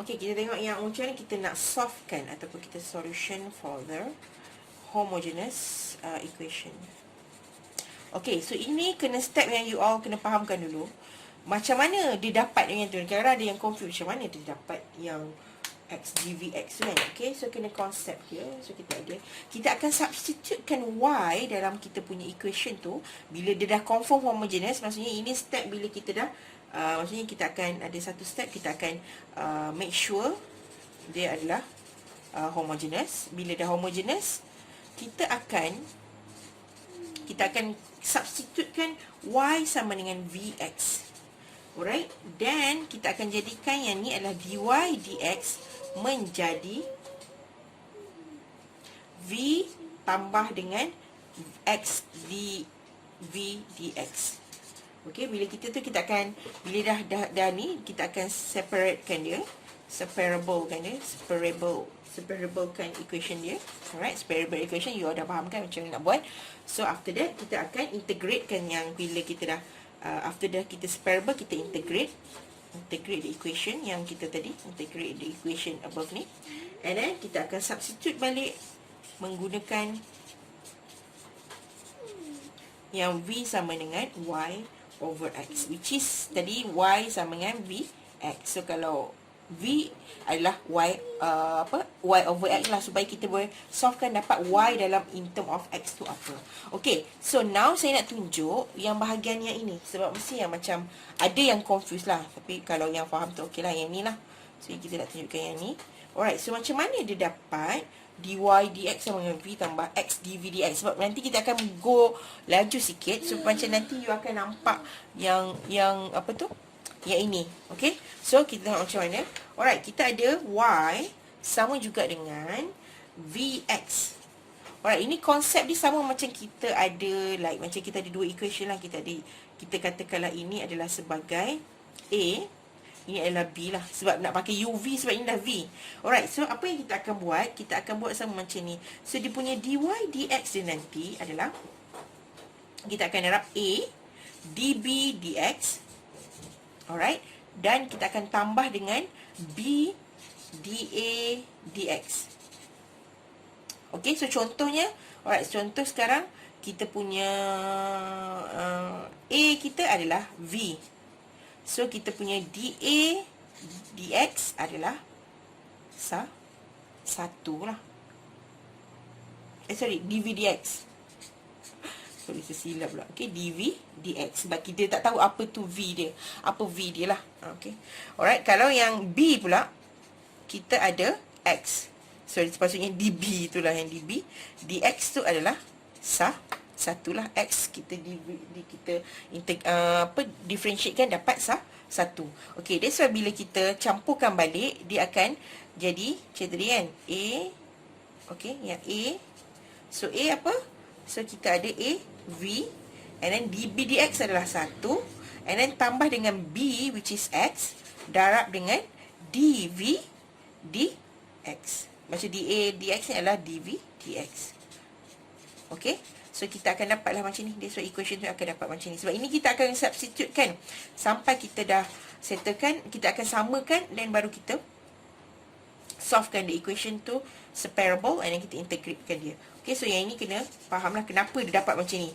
Okey, kita tengok yang macam mana kita nak solvekan ataupun kita solution for the homogeneous equation. Okey, so ini kena step yang you all kena fahamkan dulu. Macam mana dia dapat dengan tu? Kadang-kadang ada yang confuse macam mana dia dapat yang x dvx tu kan. Okey, so kena konsep dia. So kita akan substitutekan y dalam kita punya equation tu. Bila dia dah confirm homogeneous, maksudnya ini step bila kita dah maksudnya kita akan ada satu step, kita akan make sure dia adalah homogeneous. Bila dah homogeneous, kita akan substitutekan y sama dengan vx. Alright, dan kita akan jadikan yang ni adalah dy dx menjadi v tambah dengan x dv dx. Okey, bila kita tu kita akan bila dah ni kita akan separatekan dia, separablekan equation dia. Alright, separable equation you dah faham kan macam mana nak buat. So after that kita akan integratekan yang bila kita dah after dah kita separable, kita integrate the equation yang kita tadi, integrate the equation above ni, and then kita akan substitute balik menggunakan yang v sama dengan y over x, which is tadi y sama dengan vx. So kalau v adalah y y over x lah, supaya kita boleh solvekan dapat y dalam in term of x tu apa. Okay, so now saya nak tunjuk yang bahagian yang ini, sebab mesti yang macam ada yang confused lah. Tapi kalau yang faham tu okey lah, yang ni lah. So kita nak tunjukkan yang ni. Alright, so macam mana dia dapat dy dx sama dengan v tambah x dv dx. Sebab nanti kita akan go laju sikit, so macam nanti you akan nampak yang apa tu, yang ini. Okay, so kita tengok macam mana. Alright, kita ada y sama juga dengan vx. Alright, ini konsep dia sama macam kita ada, like macam kita ada dua equation lah. Kita katakanlah ini adalah sebagai a, ini adalah b lah, sebab nak pakai uv, sebab ini dah v. Alright, so apa yang kita akan buat? Kita akan buat sama macam ni. So dia punya dy dx dia nanti adalah, kita akan darab a db dx. Alright, dan kita akan tambah dengan b dA dx. Okay, so contohnya, alright, contoh sekarang kita punya a kita adalah v. So kita punya dA dx adalah satu lah. Dv dx. Sorry, sesilap pula. Okay, dv dx. Sebab kita tak tahu apa tu v dia. Apa v dia lah. Okay. Alright, kalau yang b pula, kita ada x. So sepatutnya db itulah yang db. dx tu adalah satulah. X kita differentiatekan dapat satu. Okay, that's why bila kita campurkan balik, dia akan jadi macam tadi kan, a. Okay, yang a. So a apa? So kita ada a v, and then db dx adalah 1, and then tambah dengan b which is x, darab dengan dv dx. Macam dA dx ni adalah dv dx. Okay, so kita akan dapatlah macam ni. So equation tu akan dapat macam ni. Sebab ini kita akan substitute kan, sampai kita dah settlekan, kita akan samakan, dan baru kita solvekan the equation tu separable, and then kita integratekan dia. Okay, so yang ini kena fahamlah kenapa dia dapat macam ni.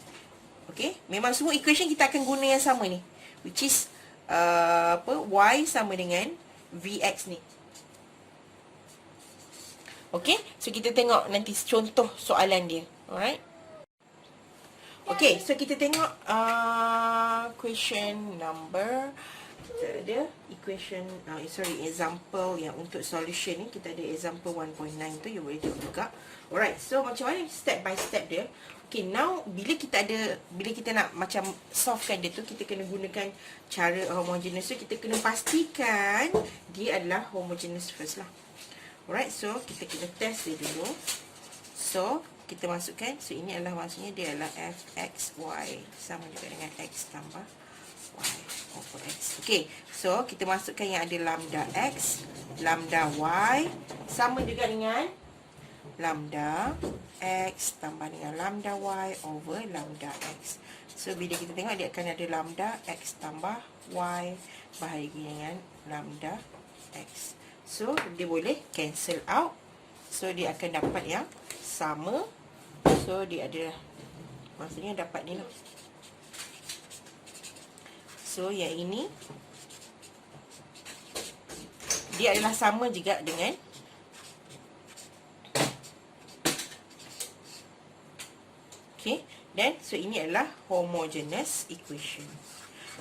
Okay, memang semua equation kita akan guna yang sama ni, which is y sama dengan vx ni. Okay, so kita tengok nanti contoh soalan dia. Alright. Okay, so kita tengok question number. Kita ada equation, example yang untuk solution ni. Kita ada example 1.9 tu, you boleh tengok juga. Alright, so macam mana step by step dia. Okay, now bila kita nak macam solvekan dia tu, kita kena gunakan cara homogeneous. So kita kena pastikan dia adalah homogeneous first lah. Alright, so kita kena test dia dulu. So kita masukkan, so ini adalah maksudnya dia adalah fxy sama juga dengan x tambah y over x. Okay, so kita masukkan yang ada lambda x, lambda y sama juga dengan lambda x tambah dengan lambda y over lambda x. So bila kita tengok, dia akan ada lambda x tambah y bahagi dengan lambda x. So, dia boleh cancel out. So, dia akan dapat yang sama. So, dia ada, maksudnya dapat ni lah. So, yang ini dia adalah sama juga dengan dan so ini adalah homogeneous equation.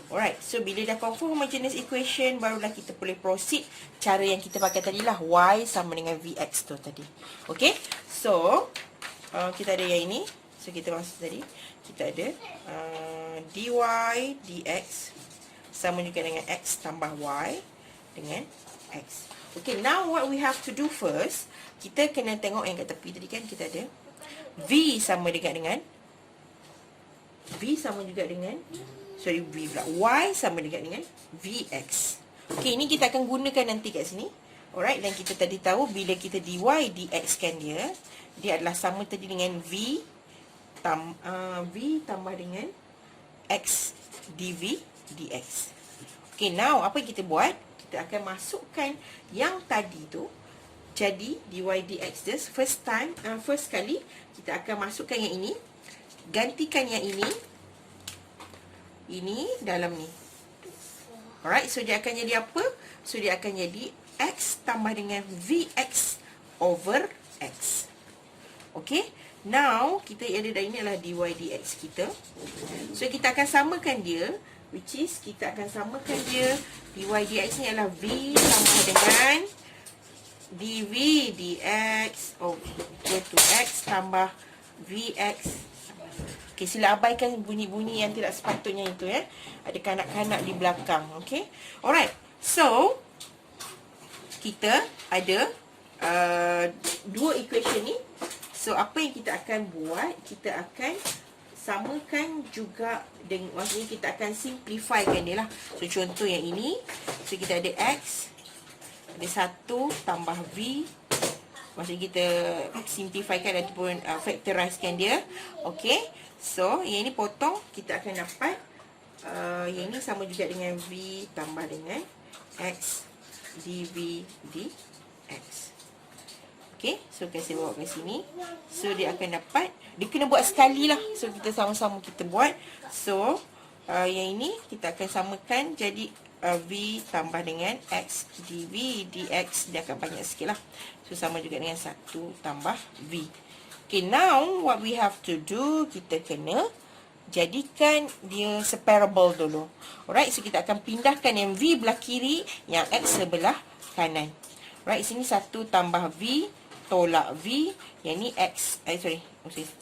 Alright, so bila dah confirm homogeneous equation, barulah kita boleh proceed cara yang kita pakai tadi lah, y sama dengan vx tu tadi. Okay, so kita ada yang ini. So kita masuk tadi, kita ada dy dx sama juga dengan x tambah y dengan x. Okay, now what we have to do first, kita kena tengok yang kat tepi tadi kan, kita ada v sama dengan v pula y sama dengan vx. Okay, ini kita akan gunakan nanti kat sini. Alright, dan kita tadi tahu bila kita dy dx kan dia adalah sama tadi dengan v tambah dengan x dv dx. Okay, now apa yang kita buat? Kita akan masukkan yang tadi tu jadi dy dx this first kali kita akan masukkan yang ini, gantikan yang ini dalam ni. Alright, so dia akan jadi apa? So dia akan jadi x tambah dengan vx over x. Okay, now kita ada dah, ini adalah dy dx kita. So kita akan samakan dia, which is kita akan samakan dia dy dx ni adalah v tambah dengan dv dx over to x tambah vx. Okay, sila abaikan bunyi-bunyi yang tidak sepatutnya itu ya. Ada kanak-kanak di belakang. Okay, alright. So kita ada dua equation ni. So apa yang kita akan buat? Kita akan samakan juga dengan, maksudnya kita akan simplifykan dia lah. So contoh yang ini, so kita ada x, ada 1 tambah v. Maksudnya kita simplifykan ataupun factorizekan dia. Okay, so yang ini potong, kita akan dapat yang ini sama juga dengan v tambah dengan x dv dx. Okay, so saya bawa ke sini. So dia akan dapat, dia kena buat sekali lah. So kita sama-sama kita buat. So yang ini kita akan samakan jadi v tambah dengan x dv dx. Dia akan banyak sikit lah. So sama juga dengan 1 tambah v. Okay, now what we have to do, kita kena jadikan dia separable dulu. Alright, so kita akan pindahkan yang v belah kiri, yang x sebelah kanan. Right, sini 1 tambah v tolak v, yang ni x, saya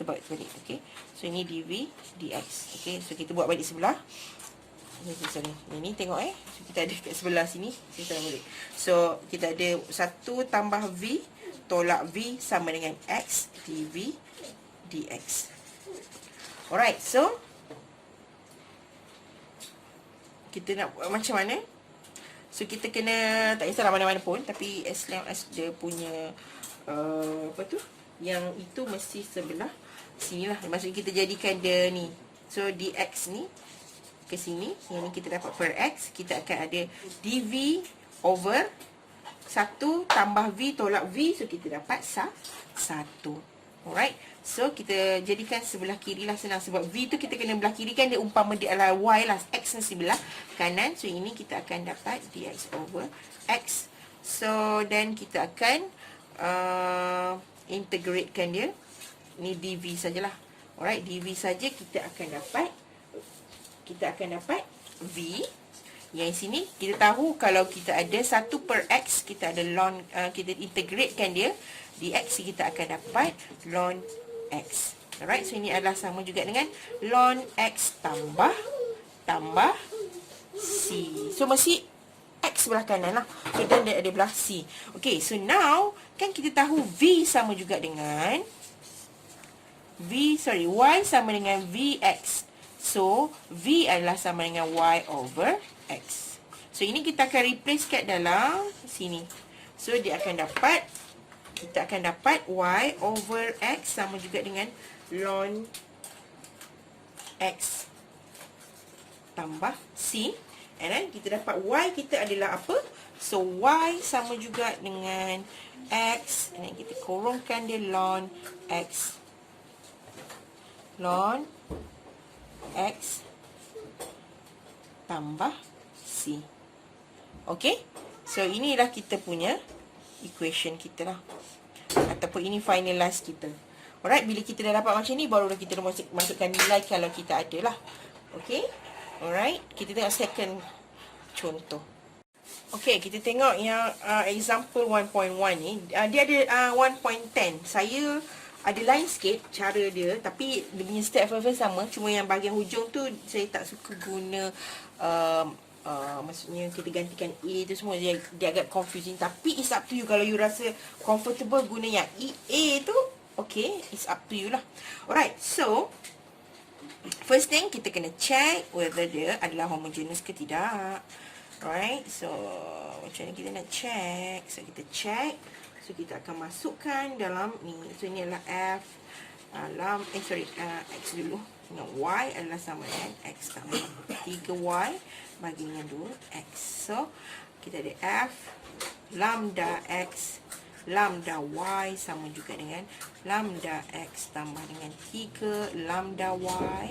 buat balik. Okay, so ini dv dx. Okay, so kita buat balik sebelah. Sorry, ini tengok so kita ada kat sebelah sini. Kita balik. So kita ada 1 tambah v tolak v sama dengan x dv dx. Alright, so kita nak buat macam mana? So kita kena, tak kisahlah mana-mana pun, tapi as long as dia punya apa tu, yang itu mesti sebelah sini lah. Maksudnya kita jadikan dia ni, so dx ni ke sini, yang ni kita dapat per x, kita akan ada dv over 1 tambah v tolak v, so kita dapat 1. Alright, so kita jadikan sebelah kiri lah, senang sebab v tu kita kena belah kiri kan, dia umpama dia adalah y lah, x ni sebelah kanan. So ini kita akan dapat dx over x. So then kita akan integratekan dia, ni dv sajalah. Alright, dv saja kita akan dapat v. Yang sini kita tahu kalau kita ada 1 per x, kita ada ln, kita integratekan dia, dx kita akan dapat ln x. Alright, so ini adalah sama juga dengan ln x tambah c. So mesti x sebelah kanan lah. So dan dia ada belah c. Okay, so now kan kita tahu v sama juga dengan y sama dengan vx. So v adalah sama dengan y over x. So ini kita akan replace kat dalam sini. So dia akan dapat, kita akan dapat y over x sama juga dengan ln x tambah c. And then kita dapat y kita adalah apa? So Y sama juga dengan X, dan kita kurungkan dia ln X. Ln X tambah C. Okay. So inilah kita punya equation kita lah. Ataupun ini finalize kita. Alright, bila kita dah dapat macam ni, barulah kita dah masukkan nilai kalau kita ada lah. Okay. Alright, kita tengok second contoh. Okay, kita tengok yang example 1.1 ni. Dia ada 1.10. Saya ada lain sikit cara dia, tapi dia punya step first sama. Cuma yang bahagian hujung tu saya tak suka guna maksudnya kita gantikan A tu semua, dia agak confusing. Tapi it's up to you. Kalau you rasa comfortable guna yang A tu, okay, it's up to you lah. Alright, so first thing kita kena check whether dia adalah homogeneous ke tidak. Right, so macam ni kita nak check. So kita check. So kita akan masukkan dalam ni. So ini adalah F dalam X dulu. Dengan Y adalah sama dengan X tambah 3Y bagi dengan 2X. So kita ada F lambda X lambda Y sama juga dengan lambda X tambah dengan 3 lambda Y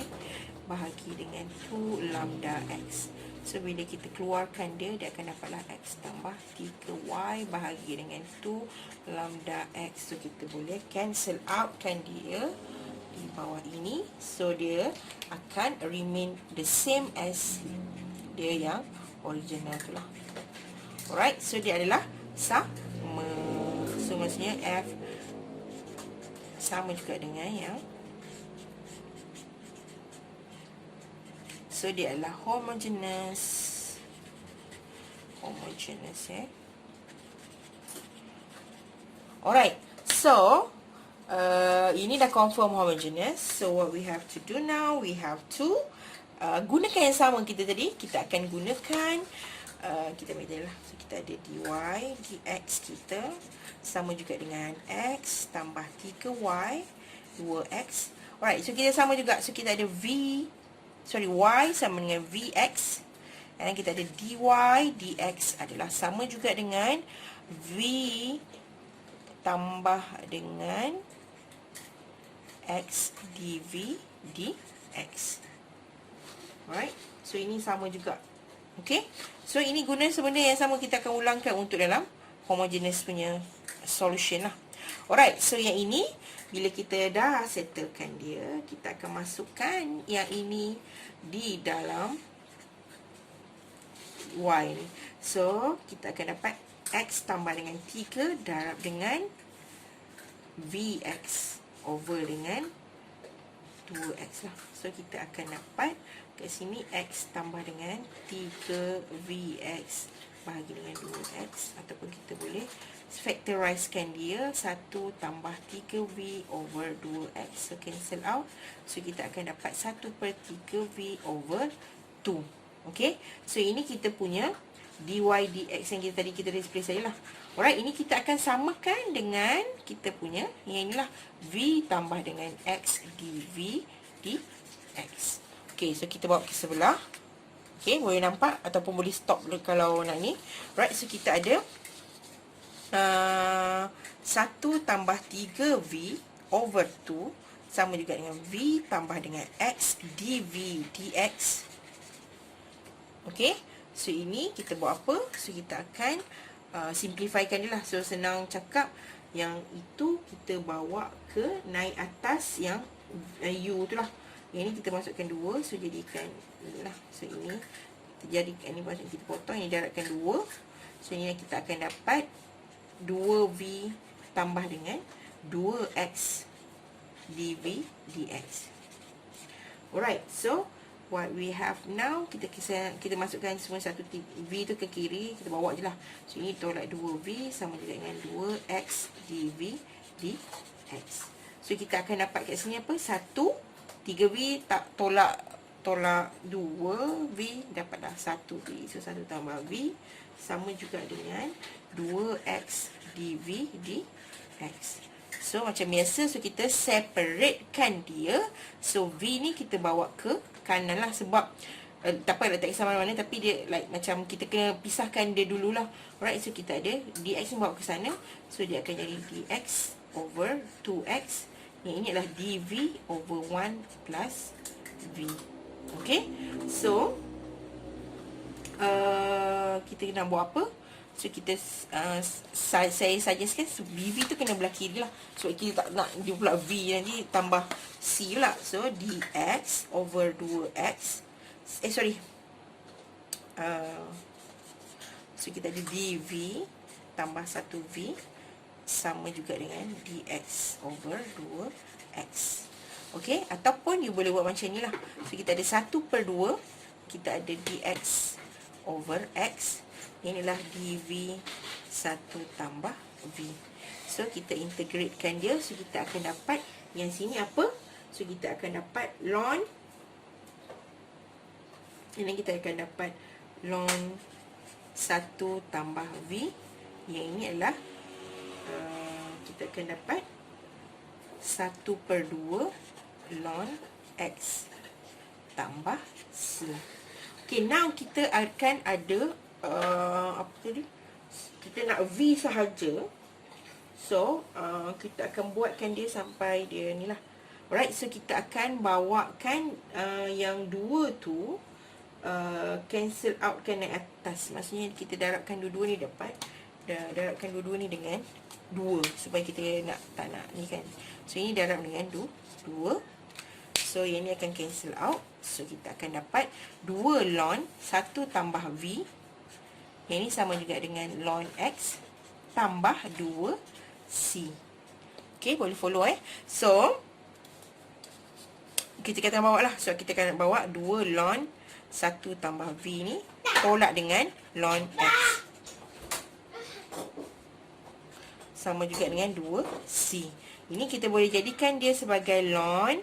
bahagi dengan 2 lambda X. So bila kita keluarkan dia akan dapatlah X tambah 3Y bahagi dengan 2 lambda X. So kita boleh cancel outkan dia di bawah ini. So dia akan remain the same as dia yang original tu lah. Alright, so dia adalah sama. So maksudnya F sama juga dengan yang, so dia adalah homogeneous. Alright, so ini dah confirm homogeneous. So what we have to do now, we have to gunakan yang sama kita tadi. Kita akan gunakan kita ambil lah. So kita ada dy dx kita sama juga dengan x tambah 3y 2x. Alright, so kita sama juga. So kita ada y sama dengan vx, dan kita ada dy dx adalah sama juga dengan v tambah dengan x dv dx. Alright, so ini sama juga. Okay, so ini guna sebenarnya yang sama, kita akan ulangkan untuk dalam homogeneous punya solution lah. Alright, so yang ini bila kita dah settlekan dia, kita akan masukkan yang ini di dalam y ni. So kita akan dapat x tambah dengan 3 darab dengan vx over dengan 2x lah. So kita akan dapat kat sini x tambah dengan 3vx bahagi dengan 2x, ataupun kita boleh factorizekan dia 1 tambah 3v over 2x. So cancel out. So kita akan dapat 1/3v over 2. Okay, so ini kita punya dy dx yang tadi kita display sajalah. Alright, ini kita akan samakan dengan kita punya yang inilah v tambah dengan x dv dx. Okay, so kita bawa ke sebelah. Okay, boleh nampak ataupun boleh stop kalau nak ni. Right, so kita ada 1 tambah 3v over 2 sama juga dengan v tambah dengan x dv dx. Okay, so ini kita buat apa? So kita akan simplifykan dia lah. So senang cakap, yang itu kita bawa ke naik atas yang u tu lah. Yang ni kita masukkan 2, so jadikan inilah. So ini kita jadikan, ini maksudnya kita potong, ini jarakkan 2. So ini kita akan dapat 2v tambah dengan 2x dv dx. Alright, so what we have now, kita masukkan semua satu v tu ke kiri, kita bawa je lah. So ini tolak 2v sama juga dengan 2x dv dx. So kita akan dapat kat sini apa? 3v tak tolak 2v, dapatlah 1v. So 1 tambah v sama juga dengan 2x dv dx. So macam biasa, so kita separatekan dia. So v ni kita bawa ke kanan lah, sebab Tak apa letak x sama mana, tapi dia like macam kita kena pisahkan dia dululah. Alright, so kita ada dx ni bawa ke sana. So dia akan jadi dx over 2x. Yang ini adalah dv over 1 plus v. Okay, so kita nak buat apa? So kita saya suggestkan dv tu kena belah kiri lah. So kita tak nak dia pula v nanti tambah c pula. So dx over 2x. Sorry. So kita ada dv tambah 1v sama juga dengan dx over 2x. Okay, ataupun you boleh buat macam ni lah. So kita ada 1/2, kita ada dx over x. Inilah dv 1 tambah v. So kita integratekan dia. So kita akan dapat yang sini apa? So kita akan dapat ln. Ini kita akan dapat ln 1 tambah v. Yang ini adalah kita akan dapat 1/2 ln x tambah c. Okay, now kita akan ada apa tadi? Kita nak v sahaja. So kita akan buatkan dia sampai dia ni lah. Alright, so kita akan bawakan yang dua tu cancel out kan naik atas. Maksudnya kita darabkan dua-dua ni dapat. Darabkan dua-dua ni dengan 2 supaya kita tak nak ni kan. So ini darab dengan 2. So yang ni akan cancel out. So kita akan dapat 2 ln 1 tambah v. Yang ni sama juga dengan ln x tambah 2c. Okay, boleh follow So kita akan bawa lah. So kita akan bawa 2 ln 1 tambah v ni tolak dengan ln x. Sama juga dengan 2c. Ini kita boleh jadikan dia sebagai ln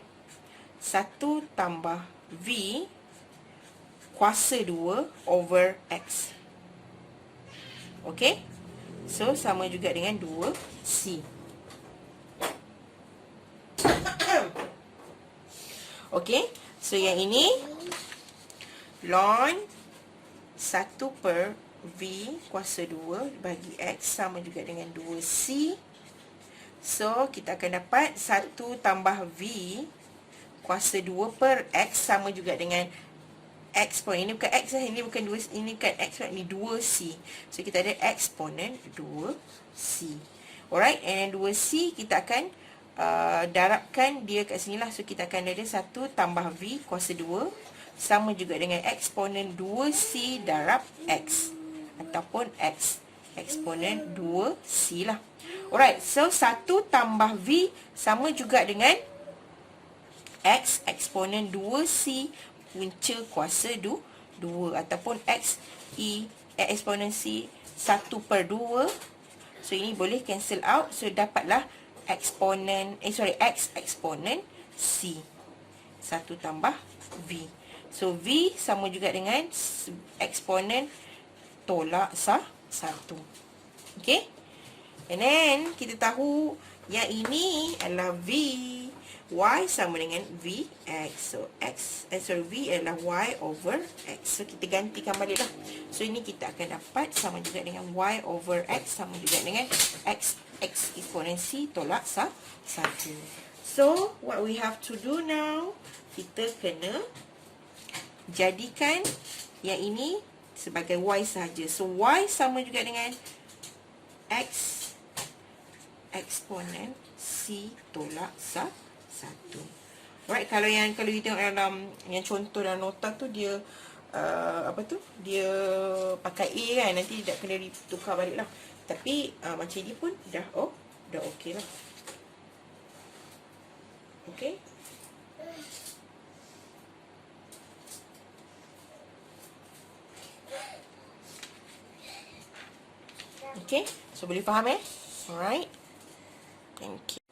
1 tambah v kuasa 2 over x. Okay. So sama juga dengan 2c. Okay. So yang ini ln 1/v kuasa 2 bagi x sama juga dengan 2c. So kita akan dapat 1 tambah v kuasa 2 per x sama juga dengan eksponen. Ini bukan x lah, ini bukan 2, ini bukan x lah, ini 2c. So kita ada eksponen 2c. Alright, and 2c kita akan darabkan dia kat sini lah. So kita akan ada 1 tambah v kuasa 2 sama juga dengan eksponen 2c darab x. Ataupun x eksponen 2c lah. Alright, so 1 tambah v sama juga dengan x eksponen 2c punca kuasa 2 ataupun x eksponen c 1/2. So ini boleh cancel out. So dapatlah eksponen x eksponen c 1 tambah v. So v sama juga dengan eksponen tolak 1. Okay. And then kita tahu yang ini adalah v. Y sama dengan vx. So v adalah y over x. So kita gantikan balik lah. So ini kita akan dapat sama juga dengan y over x sama juga dengan x eksponen c tolak 1. So what we have to do now, kita kena jadikan yang ini sebagai y sahaja. So y sama juga dengan x eksponen c tolak 1. Alright, kalau you tengok dalam yang contoh dalam nota tu dia apa tu? Dia pakai a kan, nanti tak kena ditukar balik lah. Tapi macam ni pun dah okey lah. Okey. Okay, so boleh faham Alright. Thank you.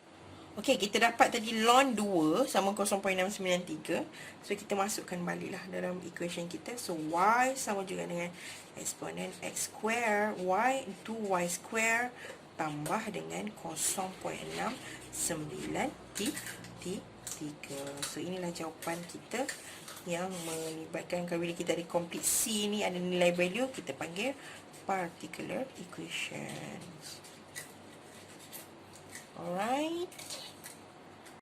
Okay, kita dapat tadi ln 2 sama 0.693. So kita masukkan balik lah dalam equation kita. So y sama juga dengan eksponen x square y into y square tambah dengan 0.693. So inilah jawapan kita yang melibatkan kalau bila kita ada complete C ni ada nilai value, kita panggil particular equations. Alright.